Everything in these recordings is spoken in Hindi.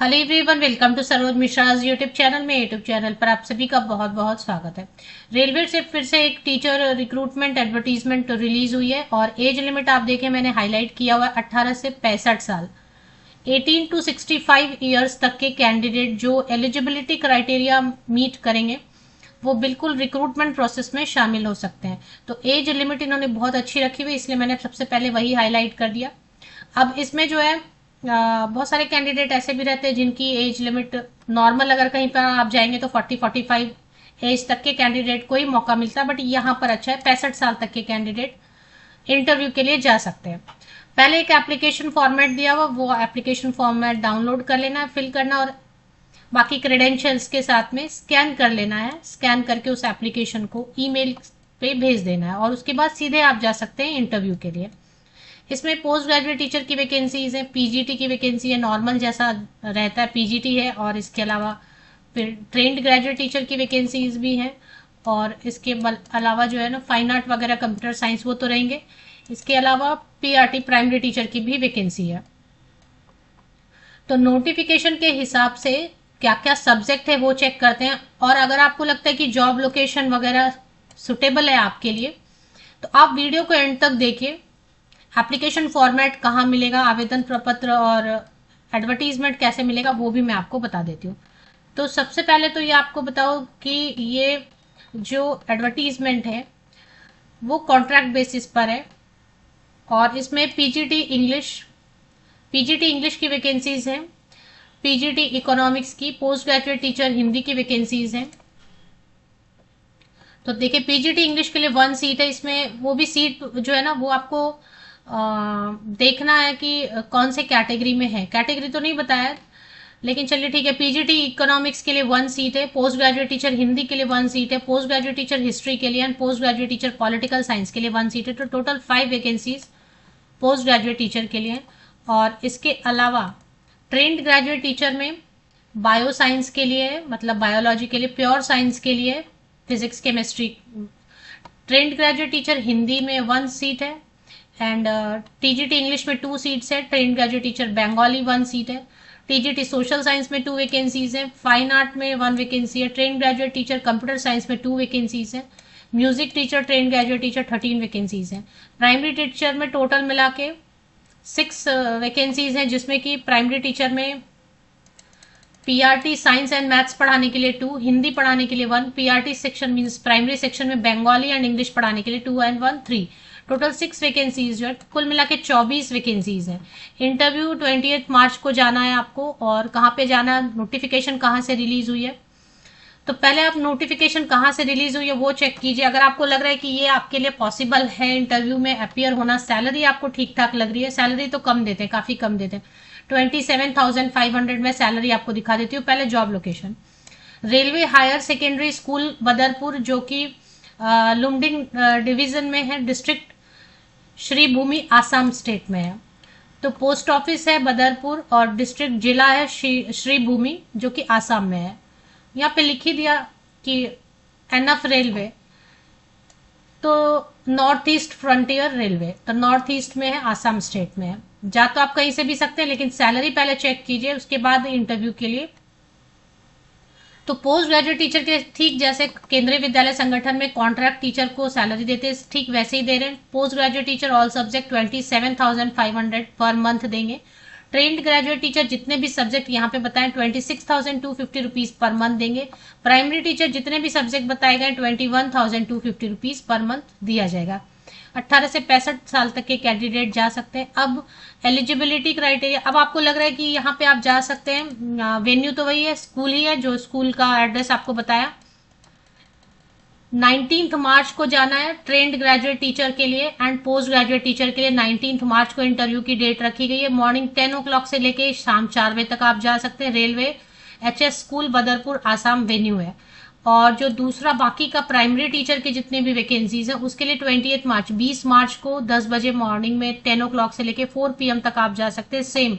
Hello everyone, welcome to Saroj Mishra's YouTube channel में। यूट्यूब चैनल पर आप सभी का बहुत बहुत स्वागत है। रेलवे से फिर से एक टीचर रिक्रूटमेंट एडवर्टीजमेंट रिलीज हुई है और एज लिमिट आप देखें मैंने हाईलाइट किया हुआ है 18 से 65 साल। 18 टू 65 ईयर्स तक के कैंडिडेट जो एलिजिबिलिटी क्राइटेरिया मीट करेंगे वो बिल्कुल रिक्रूटमेंट प्रोसेस में शामिल हो सकते हैं। तो एज लिमिट इन्होंने बहुत अच्छी रखी हुई, इसलिए मैंने सबसे पहले वही हाईलाइट कर दिया। अब इसमें जो है बहुत सारे कैंडिडेट ऐसे भी रहते हैं जिनकी एज लिमिट नॉर्मल, अगर कहीं पर आप जाएंगे तो 40-45 एज तक के कैंडिडेट को ही मौका मिलता है, बट यहाँ पर अच्छा है 65 साल तक के कैंडिडेट इंटरव्यू के लिए जा सकते हैं। पहले एक एप्लीकेशन फॉर्मेट दिया हुआ, वो एप्लीकेशन फॉर्मेट डाउनलोड कर लेना है, फिल करना और बाकी क्रेडेंशियल्स के साथ में स्कैन कर लेना है। स्कैन करके उस एप्लीकेशन को ईमेल पे भेज देना है और उसके बाद सीधे आप जा सकते हैं इंटरव्यू के लिए। इसमें पोस्ट ग्रेजुएट टीचर की वैकेंसीज है, पीजीटी की वैकेंसी है, नॉर्मल जैसा रहता है पीजीटी है, और इसके अलावा फिर ट्रेंड ग्रेजुएट टीचर की वैकेंसीज भी हैं। और इसके अलावा जो है ना फाइन आर्ट वगैरह कंप्यूटर साइंस वो तो रहेंगे। इसके अलावा पीआरटी प्राइमरी टीचर की भी वैकेंसी है। तो नोटिफिकेशन के हिसाब से क्या क्या सब्जेक्ट है वो चेक करते हैं, और अगर आपको लगता है कि जॉब लोकेशन वगैरह सुटेबल है आपके लिए तो आप वीडियो को एंड तक देखिए। एप्लीकेशन फॉर्मेट कहाँ मिलेगा, आवेदन प्रपत्र और एडवर्टीजमेंट कैसे मिलेगा वो भी मैं आपको बता देती हूँ। तो सबसे पहले तो ये आपको बताओ कि ये जो एडवर्टीजमेंट है वो कॉन्ट्रैक्ट बेसिस पर है और इसमें पीजीटी इंग्लिश की वैकेंसीज हैं, पीजीटी इकोनॉमिक्स की, पोस्ट ग्रेजुएट टीचर हिंदी की वैकेंसीज हैं। तो देखिए पीजीटी इंग्लिश के लिए 1 सीट है, इसमें वो भी सीट जो है ना वो आपको देखना है कि कौन से कैटेगरी में है। कैटेगरी तो नहीं बताया, लेकिन चलिए ठीक है। पीजीटी इकोनॉमिक्स के लिए 1 सीट है, पोस्ट ग्रेजुएट टीचर हिंदी के लिए 1 सीट है, पोस्ट ग्रेजुएट टीचर हिस्ट्री के लिए and post graduate teacher political science के लिए 1 सीट है। तो total 5 vacancies post graduate teacher के लिए। और इसके अलावा ट्रेंड ग्रेजुएट टीचर में बायो साइंस के लिए, मतलब बायोलॉजी के लिए, प्योर साइंस के लिए physics chemistry. Trained graduate teacher Hindi में 1 सीट है एंड टीजीटी इंग्लिश में 2 सीट्स है। Trained graduate teacher Bengali 1 seat है। टीजीटी सोशल साइंस में 2 वैकेंसीज है। फाइन आर्ट में 1 वैकेंसी है। Trained graduate teacher computer science में 2 वैकेंसीज है। Music teacher trained graduate teacher 13 vacancies है। प्राइमरी टीचर में टोटल मिला के 6 वैकेंसीज हैं, जिसमें कि प्राइमरी टीचर में पीआरटी साइंस एंड मैथ्स पढ़ाने के लिए 2, हिंदी पढ़ाने के लिए 1, PRT section means primary section में बंगाली एंड इंग्लिश पढ़ाने के लिए 2 एंड 1 3। टोटल 6 वैकेंसीज जो है, कुल मिला के 24 वैकेंसीज है। इंटरव्यू 28 मार्च को जाना है आपको। और कहाँ पे जाना, नोटिफिकेशन कहाँ से रिलीज हुई है, तो पहले आप नोटिफिकेशन कहाँ से रिलीज हुई है वो चेक कीजिए। अगर आपको लग रहा है कि ये आपके लिए पॉसिबल है इंटरव्यू में अपियर होना, सैलरी आपको ठीक ठाक लग रही है, सैलरी तो कम देते हैं, काफी कम देते हैं, 27,500 में सैलरी आपको दिखा देती हूँ। पहले job location, railway higher secondary school Badarpur जो कि लुमडिंग डिवीजन में है, डिस्ट्रिक्ट श्रीभूमि आसाम स्टेट में है। तो पोस्ट ऑफिस है बदरपुर और डिस्ट्रिक्ट जिला है श्रीभूमि जो कि आसाम में है। यहाँ पे लिख ही दिया कि एनएफ रेलवे, तो नॉर्थ ईस्ट फ्रंटियर रेलवे, तो नॉर्थ ईस्ट में है, आसाम स्टेट में है। जा तो आप कहीं से भी सकते हैं, लेकिन सैलरी पहले चेक कीजिए, उसके बाद इंटरव्यू के लिए। तो पोस्ट ग्रेजुएट टीचर के ठीक जैसे केंद्रीय विद्यालय संगठन में कॉन्ट्रैक्ट टीचर को सैलरी देते हैं, ठीक वैसे ही दे रहे हैं। Post graduate teacher all subject 27,500 per month देंगे। ट्रेंड ग्रेजुएट टीचर जितने भी सब्जेक्ट यहाँ पे बताएं 26,250 रुपीज पर मंथ देंगे। प्राइमरी टीचर जितने भी सब्जेक्ट बताए गए 21,250 रुपीज पर मंथ दिया जाएगा। 18 से 65 साल तक के कैंडिडेट जा सकते हैं। अब एलिजिबिलिटी क्राइटेरिया, अब आपको लग रहा है कि यहाँ पे आप जा सकते हैं, वेन्यू तो वही है, स्कूल ही है, जो स्कूल का एड्रेस आपको बताया। 19 मार्च को जाना है ट्रेंड ग्रेजुएट टीचर के लिए एंड पोस्ट ग्रेजुएट टीचर के लिए। 19 मार्च को इंटरव्यू की डेट रखी गई है। मॉर्निंग 10 o'clock से लेके शाम 4 बजे तक आप जा सकते हैं। Railway HS school Badarpur Assam venue है। और जो दूसरा बाकी का प्राइमरी टीचर के जितने भी वैकेंसीज है उसके लिए 28 मार्च 20 मार्च को 10 बजे मॉर्निंग में 10 o'clock से लेके 4 PM तक आप जा सकते हैं। Same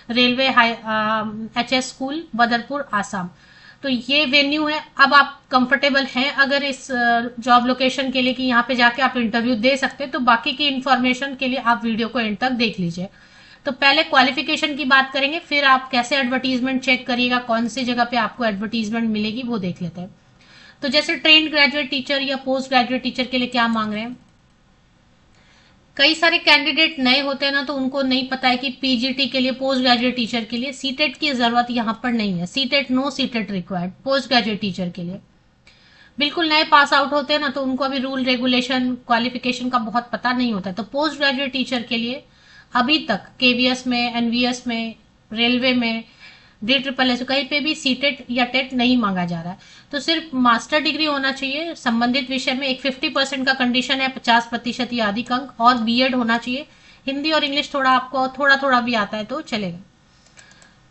railway HS school Badarpur Assam. तो ये वेन्यू है। अब आप कंफर्टेबल हैं अगर इस जॉब लोकेशन के लिए कि यहाँ पे जाके आप इंटरव्यू दे सकते हैं, तो बाकी की इंफॉर्मेशन के लिए आप वीडियो को एंड तक देख लीजिए। तो पहले क्वालिफिकेशन की बात करेंगे, फिर आप कैसे एडवर्टीजमेंट चेक करिएगा, कौन सी जगह पे आपको एडवर्टीजमेंट मिलेगी वो देख लेते हैं। तो जैसे ट्रेंड ग्रेजुएट टीचर या पोस्ट ग्रेजुएट टीचर के लिए क्या मांग रहे हैं, कई सारे कैंडिडेट नए होते हैं ना, तो उनको नहीं पता है कि पीजीटी के लिए, पोस्ट ग्रेजुएट टीचर के लिए सीटेट की जरूरत यहाँ पर नहीं है। CTET, no CTET required post graduate teacher के लिए। बिल्कुल नए पास आउट होते हैं ना, तो उनको अभी रूल रेगुलेशन क्वालिफिकेशन का बहुत पता नहीं होता है। तो पोस्ट ग्रेजुएट टीचर के लिए अभी तक केवीएस में, एनवीएस में, रेलवे में, DSSS कहीं पे भी सीटेट या टेट नहीं मांगा जा रहा है। तो सिर्फ मास्टर डिग्री होना चाहिए संबंधित विषय में, एक 50% का कंडीशन है, 50% या अधिक अंक, और बीएड होना चाहिए। हिंदी और इंग्लिश थोड़ा आपको थोड़ा थोड़ा भी आता है तो चलेगा।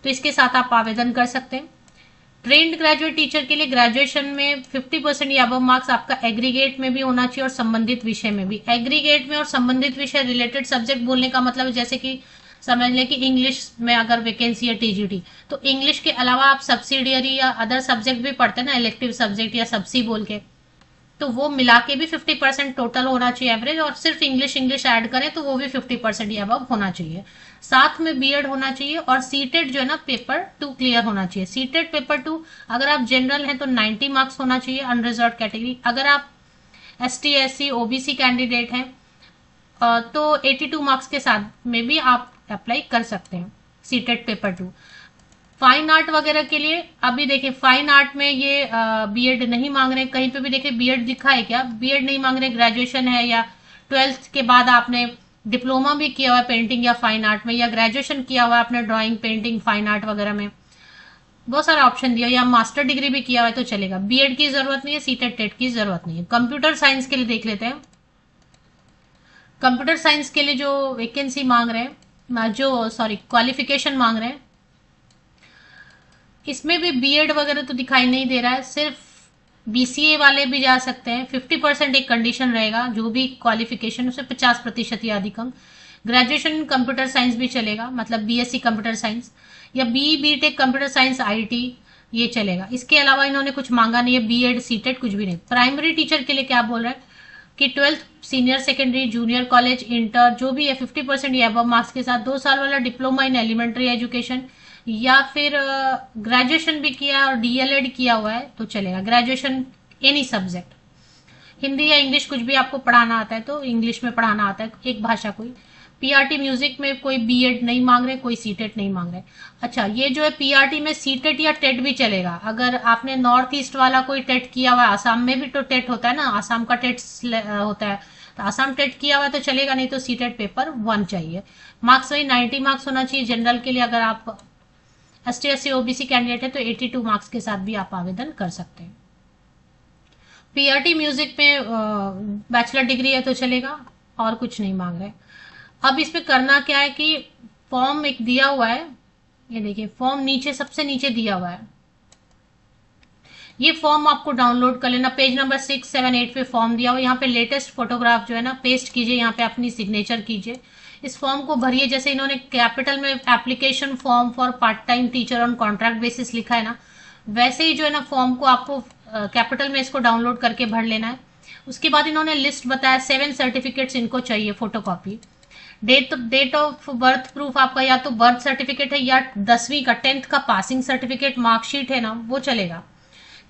तो इसके साथ आप आवेदन कर सकते हैं। ट्रेंड ग्रेजुएट टीचर के लिए ग्रेजुएशन में 50% या अबव मार्क्स आपका एग्रीगेट में भी होना चाहिए और संबंधित विषय में भी। एग्रीगेट में और संबंधित विषय, रिलेटेड सब्जेक्ट बोलने का मतलब जैसे कि समझ लें कि इंग्लिश में अगर वैकेंसी है टीजीटी, तो इंग्लिश के अलावा आप सब्सिडियरी या अदर सब्जेक्ट भी पढ़ते हैं ना, इलेक्टिव सब्जेक्ट या सबसी बोल के, तो वो मिला के भी 50% टोटल होना चाहिए एवरेज, और सिर्फ इंग्लिश ऐड करें तो वो भी 50% या अबव होना चाहिए। साथ में बीएड होना चाहिए, और सीटेट जो है ना पेपर 2 क्लियर होना चाहिए। सीटेट पेपर 2 अगर आप जनरल हैं तो 90 मार्क्स होना चाहिए, अनरिजर्व कैटेगरी। अगर आप एसटी, एससी, ओबीसी कैंडिडेट हैं तो 82 मार्क्स के साथ में भी आप अप्लाई कर सकते हैं सीटेट पेपर 2। फाइन आर्ट वगैरह के लिए अभी देखिए, फाइन आर्ट में ये बीएड नहीं मांग रहे, कहीं पे भी देखिए बीएड दिखा है क्या, बीएड नहीं मांग रहे। ग्रेजुएशन है या 12th के बाद आपने डिप्लोमा भी किया हुआ है पेंटिंग या फाइन आर्ट में, या ग्रेजुएशन किया हुआ है आपने ड्राइंग, पेंटिंग, फाइन आर्ट वगैरह में, बहुत सारा ऑप्शन दिया, या मास्टर डिग्री भी किया हुआ है तो चलेगा। बीएड की जरूरत नहीं है, सीटेट टेट की जरूरत नहीं है। कंप्यूटर साइंस के लिए देख लेते हैं। कंप्यूटर साइंस के लिए जो वैकेंसी मांग रहे हैं, जो सॉरी क्वालिफिकेशन मांग रहे हैं, इसमें भी बीएड वगैरह तो दिखाई नहीं दे रहा है, सिर्फ बीसीए वाले भी जा सकते हैं। 50% एक कंडीशन रहेगा, जो भी क्वालिफिकेशन उसे 50% या अधिक अंक। ग्रेजुएशन कंप्यूटर साइंस भी चलेगा, मतलब बीएससी कंप्यूटर साइंस या बीटेक कंप्यूटर साइंस आईटी, ये चलेगा। इसके अलावा इन्होंने कुछ मांगा नहीं है, बीएड, सीटेट कुछ भी नहीं। प्राइमरी टीचर के लिए क्या बोल रहे हैं कि 12th, senior secondary, junior college, inter जो भी है 50% या अबव मार्क्स के साथ 2 साल वाला डिप्लोमा इन एलिमेंट्री एजुकेशन, या फिर ग्रेजुएशन भी किया है और डीएलएड किया हुआ है तो चलेगा। ग्रेजुएशन एनी सब्जेक्ट, हिंदी या इंग्लिश कुछ भी आपको पढ़ाना आता है तो इंग्लिश में पढ़ाना आता है, एक भाषा कोई। पीआरटी म्यूजिक में कोई बीएड नहीं मांग रहे, कोई सीटेट नहीं मांग रहे। अच्छा, ये जो है पीआरटी में सीटेट या टेट भी चलेगा। अगर आपने नॉर्थ ईस्ट वाला कोई टेट किया हुआ है, आसाम में भी तो टेट होता है ना, आसाम का टेट होता है, तो आसाम टेट किया हुआ है तो चलेगा, नहीं तो सीटेट पेपर 1 चाहिए। मार्क्स वही 90 मार्क्स होना चाहिए। जनरल के लिए अगर आप एसटी, एससी, ओबीसी कैंडिडेट है तो 82 मार्क्स के साथ भी आप आवेदन कर सकते हैं। पीआरटी म्यूजिक में बैचलर डिग्री है तो चलेगा, और कुछ नहीं मांग रहे। अब इसमें करना क्या है कि फॉर्म एक दिया हुआ है, ये देखिए फॉर्म नीचे, सबसे नीचे दिया हुआ है, ये फॉर्म आपको डाउनलोड कर लेना। पेज नंबर 6, 7, 8 पे फॉर्म दिया हुआ है। यहाँ पे लेटेस्ट फोटोग्राफ जो है ना पेस्ट कीजिए, यहाँ पे अपनी सिग्नेचर कीजिए, इस फॉर्म को भरिए। जैसे इन्होंने कैपिटल में application form for part time teacher on contract basis लिखा है ना, वैसे ही जो है ना फॉर्म को आपको कैपिटल में इसको डाउनलोड करके भर लेना है। उसके बाद इन्होंने लिस्ट बताया, 7 सर्टिफिकेट्स इनको चाहिए photocopy. Date of birth proof आपका या तो बर्थ सर्टिफिकेट है या 10वीं का 10th का पासिंग सर्टिफिकेट, मार्कशीट है ना, वो चलेगा।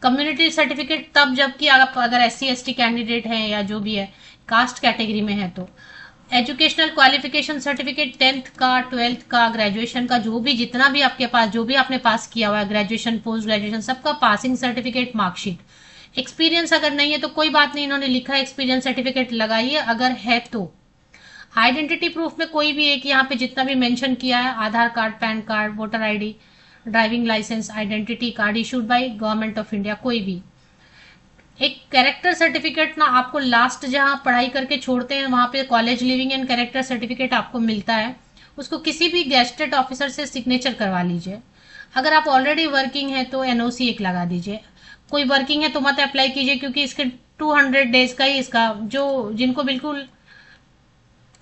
कम्युनिटी सर्टिफिकेट तब जबकि आप अगर एससी एसटी कैंडिडेट हैं या जो भी है कास्ट कैटेगरी में है तो। एजुकेशनल क्वालिफिकेशन सर्टिफिकेट 10th का, 12th का, ग्रेजुएशन का, जो भी जितना भी आपके पास, जो भी आपने पास किया हुआ है, ग्रेजुएशन, पोस्ट ग्रेजुएशन, सबका पासिंग सर्टिफिकेट, मार्कशीट। एक्सपीरियंस अगर नहीं है तो कोई बात नहीं, इन्होंने लिखा है एक्सपीरियंस सर्टिफिकेट लगाइए अगर है तो। आइडेंटिटी प्रूफ में कोई भी एक, यहाँ पे जितना भी मेंशन किया है, Aadhaar card, PAN card, voter ID, driving licence, identity card issued by government of India, कोई भी एक। कैरेक्टर सर्टिफिकेट ना आपको लास्ट जहां पढ़ाई करके छोड़ते हैं वहां पे college living and character certificate आपको मिलता है, उसको किसी भी गेस्टेड ऑफिसर से सिग्नेचर करवा लीजिए। अगर आप ऑलरेडी वर्किंग है तो एनओसी एक लगा दीजिए। कोई वर्किंग है तो मत अप्लाई कीजिए, क्योंकि इसके 200 डेज का ही इसका, जो जिनको बिल्कुल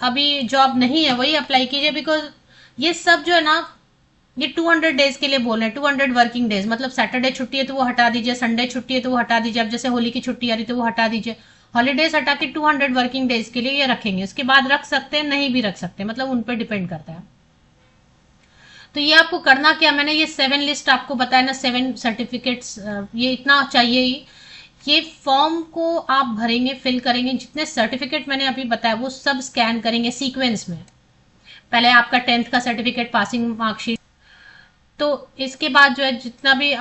अभी जॉब नहीं है वही अप्लाई कीजिए, बिकॉज ये सब जो है ना ये 200 डेज के लिए बोल रहे हैं, 200 वर्किंग डेज, मतलब सैटरडे छुट्टी है तो वो हटा दीजिए, संडे छुट्टी है तो वो हटा दीजिए, अब जैसे होली की छुट्टी आ रही तो वो हटा दीजिए, हॉलीडेज हटा के 200 वर्किंग डेज के लिए ये रखेंगे। उसके बाद रख सकते हैं, नहीं भी रख सकते, मतलब उन पर डिपेंड करता है। तो ये आपको करना क्या, मैंने ये 7 लिस्ट आपको बताया ना, 7 सर्टिफिकेट्स, ये इतना चाहिए ही। ये फॉर्म को आप भरेंगे, फिल करेंगे, जितने सर्टिफिकेट मैंने अभी बताया वो सब स्कैन करेंगे सीक्वेंस में। पहले आपका 10th का सर्टिफिकेट, पासिंग मार्कशीट, तो इसके बाद जो है जितना भी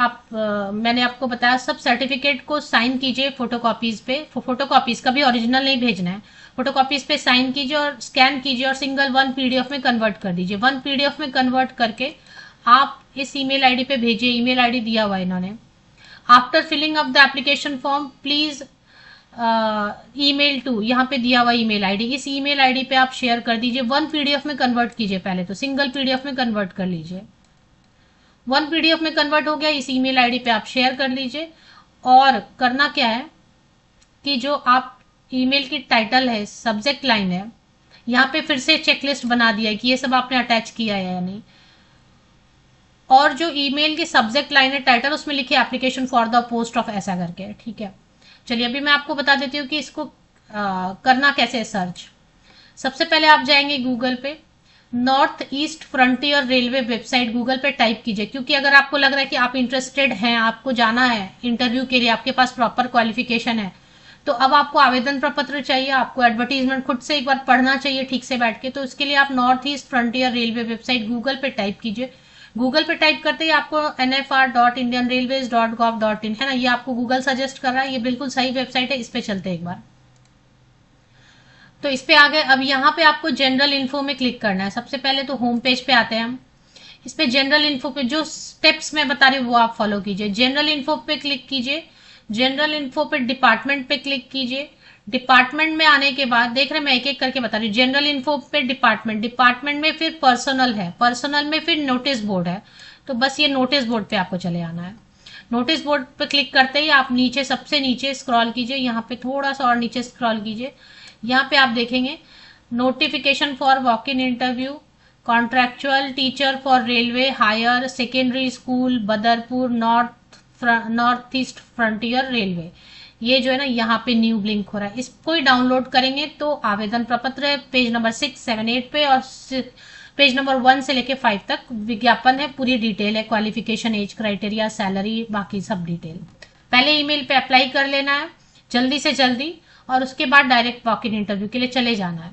मैंने आपको बताया सब सर्टिफिकेट को साइन कीजिए फोटोकॉपीज पे। फोटोकॉपीज का भी ओरिजिनल नहीं भेजना है, फोटोकॉपीज पे साइन कीजिए और स्कैन कीजिए और सिंगल 1 पीडीएफ में कन्वर्ट कर दीजिए। 1 पीडीएफ में कन्वर्ट करके आप इस ईमेल आईडी पे भेजिए। ईमेल आईडी दिया हुआ है इन्होंने। After filling of the application form please email to, यहाँ पे दिया हुआ ईमेल आईडी, इस ईमेल आईडी पे आप शेयर कर दीजिए। 1 पीडीएफ में कन्वर्ट कीजिए, पहले तो सिंगल पीडीएफ में कन्वर्ट कर लीजिए। 1 पीडीएफ में कन्वर्ट हो गया, इस ईमेल आईडी पे आप शेयर कर लीजिए। और करना क्या है कि जो आप ईमेल की टाइटल है, सब्जेक्ट लाइन है, यहाँ पे फिर से चेकलिस्ट बना दिया है कि ये सब आपने अटैच किया है या नहीं। और जो ईमेल की सब्जेक्ट लाइन है, टाइटल, उसमें लिखे application for the post of ऐसा करके, ठीक है। चलिए अभी मैं आपको बता देती हूँ कि इसको करना कैसे है सर्च। सबसे पहले आप जाएंगे गूगल पे, north east frontier railway website Google पे टाइप कीजिए, क्योंकि अगर आपको लग रहा है कि आप इंटरेस्टेड हैं, आपको जाना है इंटरव्यू के लिए, आपके पास प्रॉपर क्वालिफिकेशन है, तो अब आपको आवेदन प्रपत्र चाहिए, आपको एडवर्टीजमेंट खुद से एक बार पढ़ना चाहिए ठीक से बैठ के। तो इसके लिए आप north east frontier railway website Google पे टाइप कीजिए। गूगल पे टाइप करते ही आपको nfr.indianrailways.gov.in है ना, ये आपको गूगल सजेस्ट कर रहा है, ये बिल्कुल सही वेबसाइट है, इस पे चलते एक बार। तो इस पे आ गए। अब यहाँ पे आपको जनरल इन्फो में क्लिक करना है। सबसे पहले तो होम पेज पे आते हैं हम। इस पे जनरल इन्फो पे जो स्टेप्स मैं बता रही हूँ वो आप फॉलो कीजिए। जनरल इन्फो पे क्लिक कीजिए। जनरल इन्फो पे डिपार्टमेंट पे क्लिक कीजिए। डिपार्टमेंट में आने के बाद देख रहे हैं, मैं एक एक करके बता रही हूँ। जनरल इन्फो पे डिपार्टमेंट, डिपार्टमेंट में फिर पर्सनल है, पर्सनल में फिर नोटिस बोर्ड है। तो बस ये नोटिस बोर्ड पे आपको चले आना है। नोटिस बोर्ड पे क्लिक करते ही आप नीचे, सबसे नीचे स्क्रॉल कीजिए, यहाँ पे थोड़ा सा और नीचे स्क्रॉल कीजिए। यहाँ पे आप देखेंगे notification for walk in interview, contractual teacher for railway higher secondary school Badarpur north east frontier railway. ये जो है ना यहाँ पे न्यू ब्लिंक हो रहा है, इसको ही डाउनलोड करेंगे तो आवेदन प्रपत्र है पेज नंबर 6, 7, 8 पे, और पेज नंबर 1 से लेके 5 तक विज्ञापन है, पूरी डिटेल है, क्वालिफिकेशन, एज क्राइटेरिया, सैलरी, बाकी सब डिटेल। पहले ईमेल पे अप्लाई कर लेना है जल्दी से जल्दी, और उसके बाद डायरेक्ट वॉक इन इंटरव्यू के लिए चले जाना है।